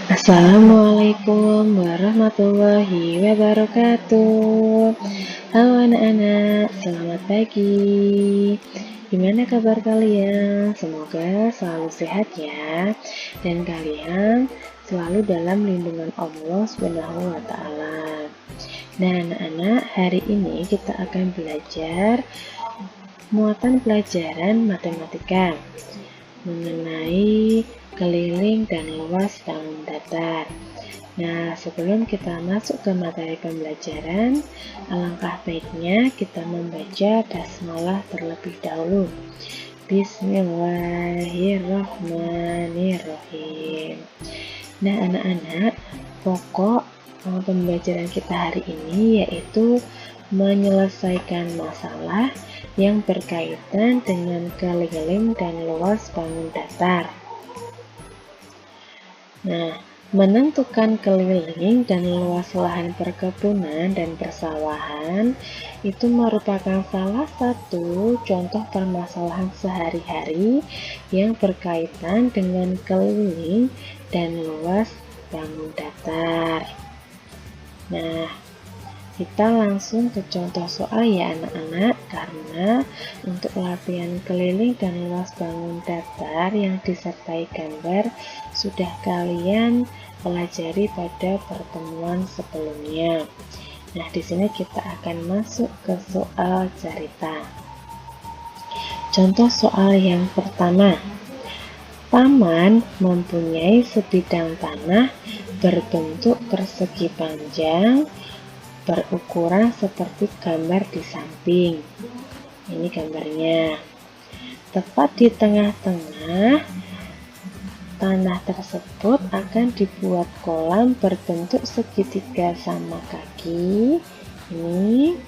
Assalamualaikum warahmatullahi wabarakatuh. Halo anak-anak, selamat pagi. Gimana kabar kalian? Semoga selalu sehat ya, dan kalian selalu dalam lindungan Allah Subhanahu wa Ta'ala. Nah, anak-anak, hari ini kita akan belajar muatan pelajaran matematika mengenai keliling dan luas bangun datar. Nah, sebelum kita masuk ke materi pembelajaran, alangkah baiknya kita membaca basmalah terlebih dahulu. Bismillahirrahmanirrahim. Nah, anak-anak, pokok pembelajaran kita hari ini yaitu menyelesaikan masalah yang berkaitan dengan keliling dan luas bangun datar. Nah, menentukan keliling dan luas lahan perkebunan dan persawahan itu merupakan salah satu contoh permasalahan sehari-hari yang berkaitan dengan keliling dan luas bangun datar. Nah, kita langsung ke contoh soal ya anak-anak, karena untuk latihan keliling dan luas bangun datar yang disertai gambar sudah kalian pelajari pada pertemuan sebelumnya. Nah, di sini kita akan masuk ke soal cerita. Contoh soal yang pertama. Paman mempunyai sebidang tanah berbentuk persegi panjang berukuran seperti gambar di samping. Ini gambarnya. Tepat di tengah-tengah tanah tersebut akan dibuat kolam berbentuk segitiga sama kaki. Ini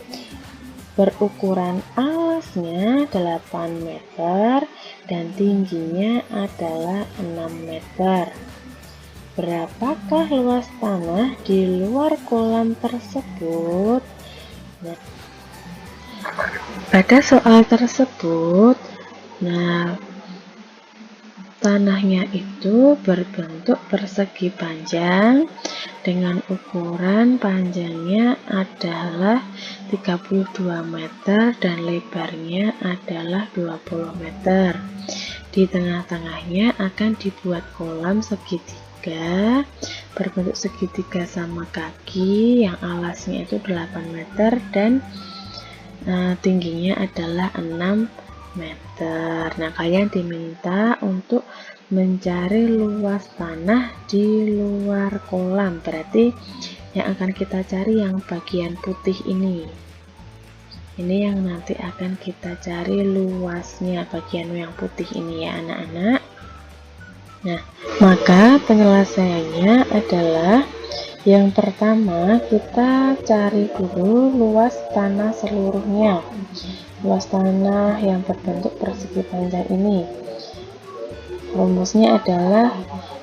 berukuran alasnya 8 meter dan tingginya adalah 6 meter. Berapakah luas tanah di luar kolam tersebut? Nah, pada soal tersebut, tanahnya itu berbentuk persegi panjang dengan ukuran panjangnya adalah 32 meter dan lebarnya adalah 20 meter. Di tengah-tengahnya akan dibuat kolam segitiga berbentuk segitiga sama kaki yang alasnya itu 8 meter dan tingginya adalah 6 meter. Nah, kalian diminta untuk mencari luas tanah di luar kolam. Berarti yang akan kita cari yang bagian putih ini. Ini yang nanti akan kita cari luasnya, bagian yang putih ini ya anak-anak. Nah, maka penyelesaiannya adalah yang pertama kita cari dulu luas tanah seluruhnya. Luas tanah yang berbentuk persegi panjang ini. Rumusnya adalah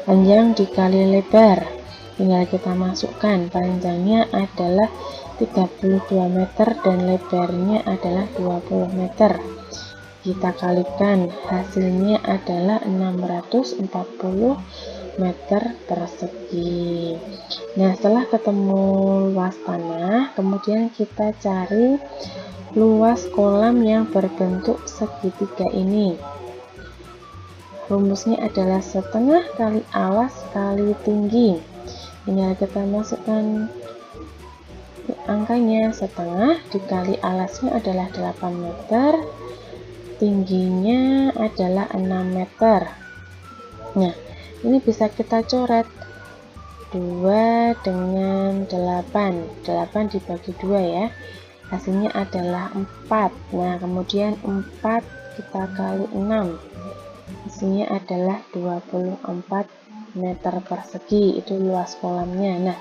panjang dikali lebar. Tinggal kita masukkan, panjangnya adalah 32 meter dan lebarnya adalah 20 meter. Kita kalikan, hasilnya adalah 640 meter persegi. Nah, setelah ketemu luas tanah, kemudian kita cari luas kolam yang berbentuk segitiga ini. Rumusnya adalah setengah kali alas kali tinggi. Ini kita masukkan angkanya, setengah dikali alasnya adalah 8 meter, tingginya adalah 6 meter. Nah, ini bisa kita coret 2 dengan 8 dibagi 2 ya, hasilnya adalah 4. Nah, kemudian 4 kita kali 6, hasilnya adalah 24 meter persegi, itu luas kolamnya. Nah,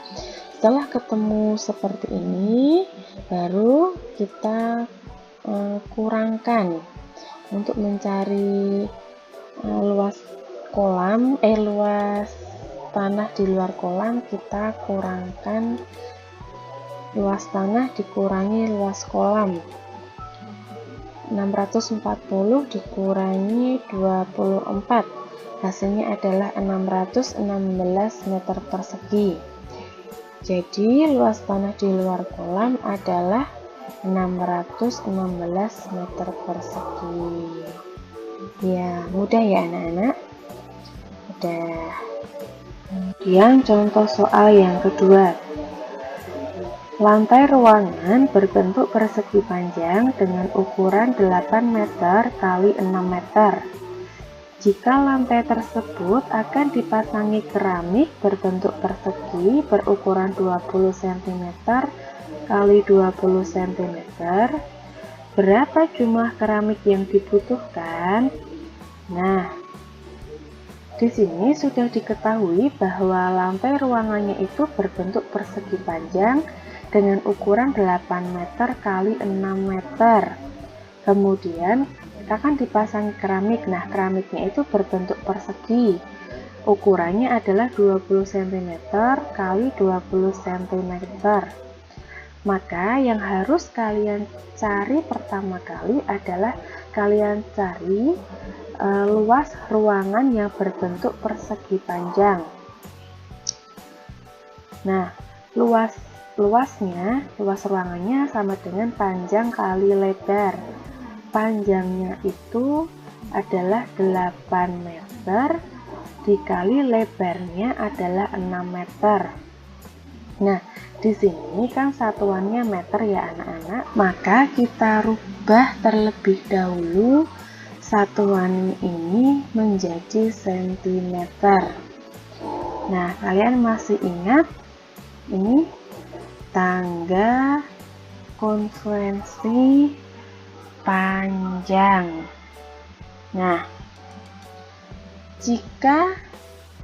setelah ketemu seperti ini, baru kita kurangkan untuk mencari luas kolam, luas tanah di luar kolam. Kita kurangkan luas tanah dikurangi luas kolam. 640 dikurangi 24 Hasilnya adalah 616 meter persegi. Jadi luas tanah di luar kolam adalah 616 meter persegi. Ya, mudah ya anak-anak? Udah. Kemudian contoh soal yang kedua. Lantai ruangan berbentuk persegi panjang dengan ukuran 8 meter x 6 meter. Jika lantai tersebut akan dipasangi keramik berbentuk persegi berukuran 20 cm x 20 cm, berapa jumlah keramik yang dibutuhkan? Nah, di sini sudah diketahui bahwa lantai ruangannya itu berbentuk persegi panjang dengan ukuran 8 meter x 6 meter. Kemudian akan dipasang keramik. Nah, keramiknya itu berbentuk persegi. Ukurannya adalah 20 cm x 20 cm. Maka yang harus kalian cari pertama kali adalah kalian cari luas ruangan yang berbentuk persegi panjang. Nah, luas ruangannya sama dengan panjang kali lebar. Panjangnya itu adalah 8 meter dikali lebarnya adalah 6 meter. Nah, di sini kan satuannya meter ya anak-anak, maka kita rubah terlebih dahulu satuan ini menjadi sentimeter. Nah, kalian masih ingat ini tangga konvensi panjang. Nah, jika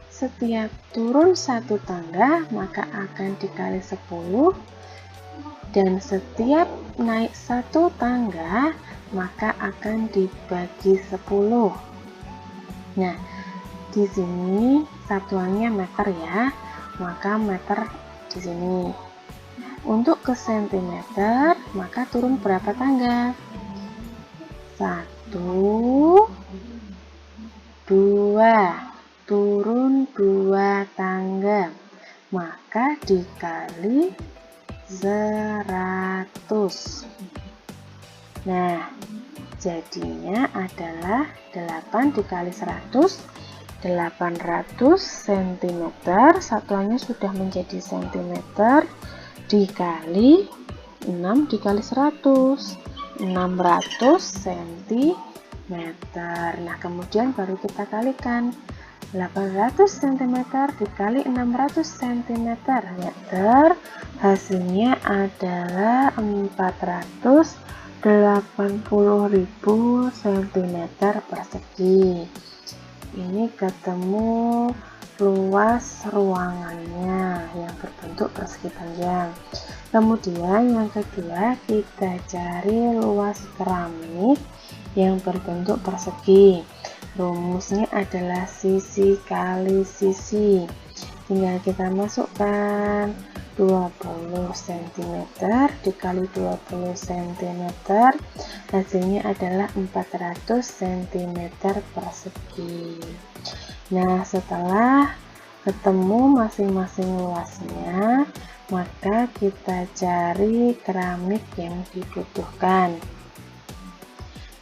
setiap turun satu tangga maka akan dikali 10, dan setiap naik satu tangga maka akan dibagi 10. Nah, di sini satuannya meter ya, maka meter di sini. Untuk ke sentimeter maka turun berapa tangga? 1, 2, turun 2 tangga, maka dikali 100. Nah, jadinya adalah 8 dikali 100, 800 cm, satuannya sudah menjadi cm, dikali 6 dikali 100, 600 cm. Nah, kemudian baru kita kalikan 800 cm dikali 600 cm meter, hasilnya adalah 480.000 cm persegi. Ini ketemu luas ruangannya yang berbentuk persegi panjang. Kemudian yang kedua, kita cari luas keramik yang berbentuk persegi. Rumusnya adalah sisi kali sisi. Tinggal kita masukkan 20 cm dikali 20 cm, hasilnya adalah 400 cm persegi. Nah, setelah ketemu masing-masing luasnya, maka kita cari keramik yang dibutuhkan.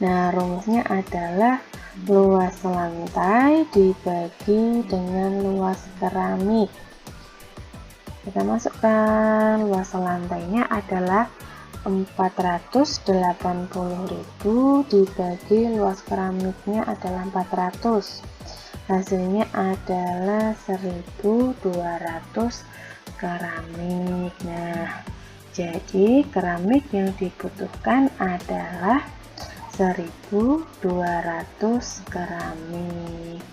Nah, rumusnya adalah luas lantai dibagi dengan luas keramik. Kita masukkan luas lantainya adalah 480.000 dibagi luas keramiknya adalah 400. Hasilnya adalah 1.200 keramik. Nah, jadi keramik yang dibutuhkan adalah 1.200 keramik.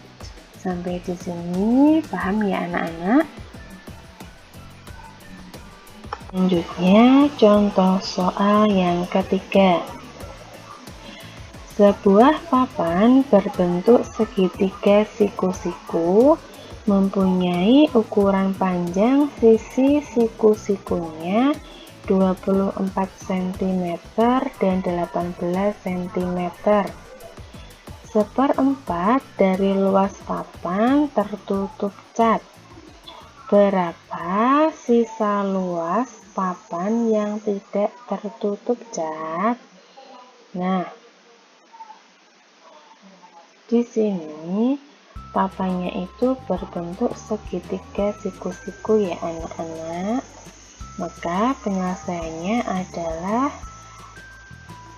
Sampai di sini paham ya anak-anak? Selanjutnya contoh soal yang ketiga. Sebuah papan berbentuk segitiga siku-siku mempunyai ukuran panjang sisi siku-sikunya 24 cm dan 18 cm. 1/4 dari luas papan tertutup cat. Berapa sisa luas papan yang tidak tertutup cat? Nah, di sini papannya itu berbentuk segitiga siku-siku ya anak-anak. Maka penyelesaiannya adalah,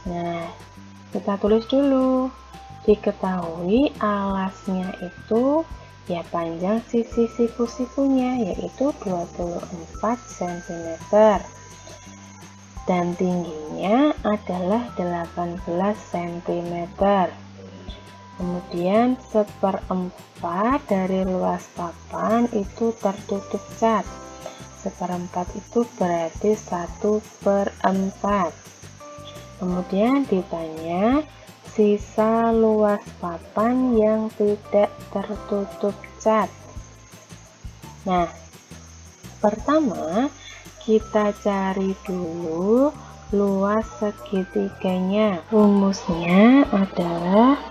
nah, kita tulis dulu. Diketahui alasnya itu ya panjang sisi siku-sikunya yaitu 24 cm dan tingginya adalah 18 cm. Kemudian 1/4 dari luas papan itu tertutup cat. 1/4 itu berarti 1/4. Kemudian ditanya sisa luas papan yang tidak tertutup cat. Nah, pertama kita cari dulu luas segitiganya. Rumusnya adalah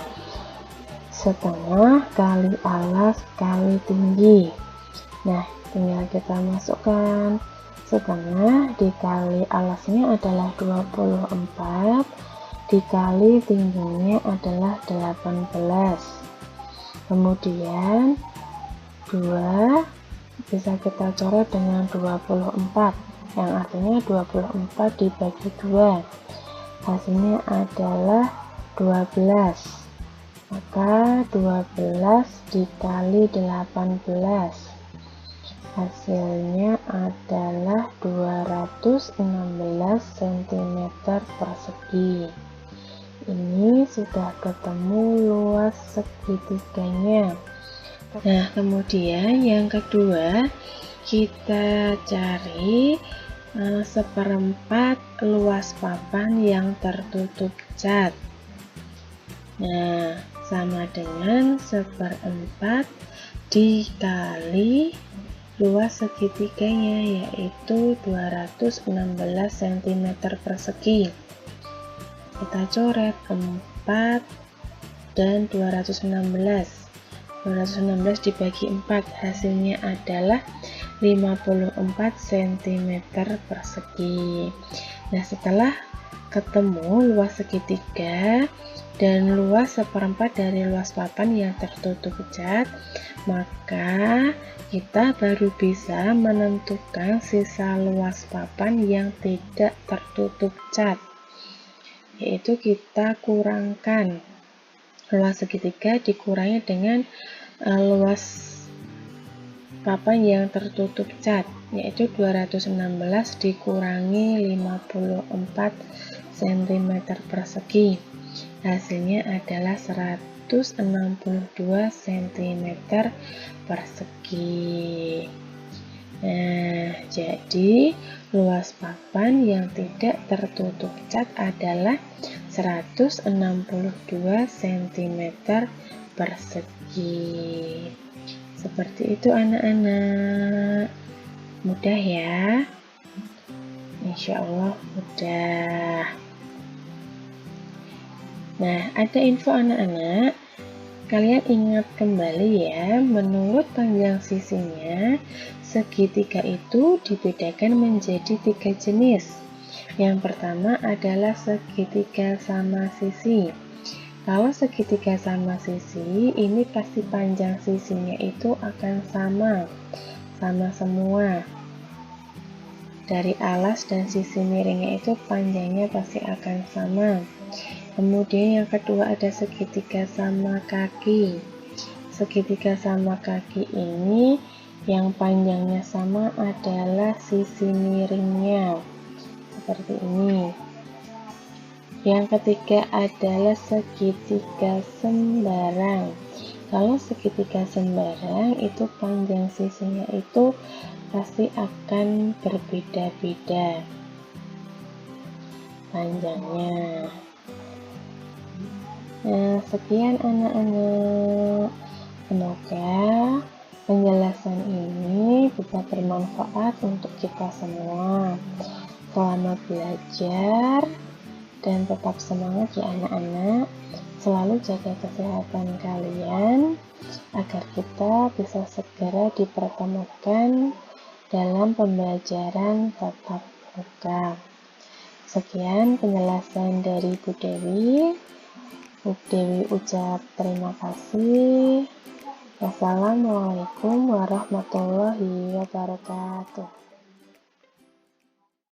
setengah kali alas kali tinggi. Nah, tinggal kita masukkan setengah dikali alasnya adalah 24 dikali tingginya adalah 18. Kemudian 2 bisa kita coret dengan 24 yang artinya 24 dibagi 2 hasilnya adalah 12. Maka 12 dikali 18 hasilnya adalah 216 cm persegi. Ini sudah ketemu luas segitiganya. Nah, kemudian yang kedua kita cari 1/4 luas papan yang tertutup cat. Nah, sama dengan 1/4 dikali luas segitiganya yaitu 216 cm persegi. Kita coret 4 dan 216 dibagi 4 hasilnya adalah 54 cm persegi. Nah, setelah ketemu luas segitiga dan luas 1/4 dari luas papan yang tertutup cat, maka kita baru bisa menentukan sisa luas papan yang tidak tertutup cat, yaitu kita kurangkan luas segitiga dikurangi dengan luas papan yang tertutup cat, yaitu 216 dikurangi 54 cm persegi. Hasilnya adalah 162 cm persegi. Nah, jadi luas papan yang tidak tertutup cat adalah 162 cm persegi. Seperti itu anak-anak. Mudah ya? Insya Allah mudah. Nah, ada info anak-anak. Kalian ingat kembali ya, menurut panjang sisinya, segitiga itu dibedakan menjadi 3 jenis. Yang pertama adalah segitiga sama sisi. Kalau segitiga sama sisi, ini pasti panjang sisinya itu akan sama semua. Dari alas dan sisi miringnya itu panjangnya pasti akan sama. Kemudian yang kedua ada segitiga sama kaki. Segitiga sama kaki ini yang panjangnya sama adalah sisi miringnya. Seperti ini. Yang ketiga adalah segitiga sembarang. Kalau segitiga sembarang itu panjang sisinya itu pasti akan berbeda-beda panjangnya. Nah, sekian anak-anak. Semoga penjelasan ini bisa bermanfaat untuk kita semua. Selamat belajar dan tetap semangat ya anak-anak. Selalu jaga kesehatan kalian agar kita bisa segera dipertemukan dalam pembelajaran tatap muka. Sekian penjelasan dari Bu Dewi. Bu Dewi ucap terima kasih. Wassalamualaikum warahmatullahi wabarakatuh.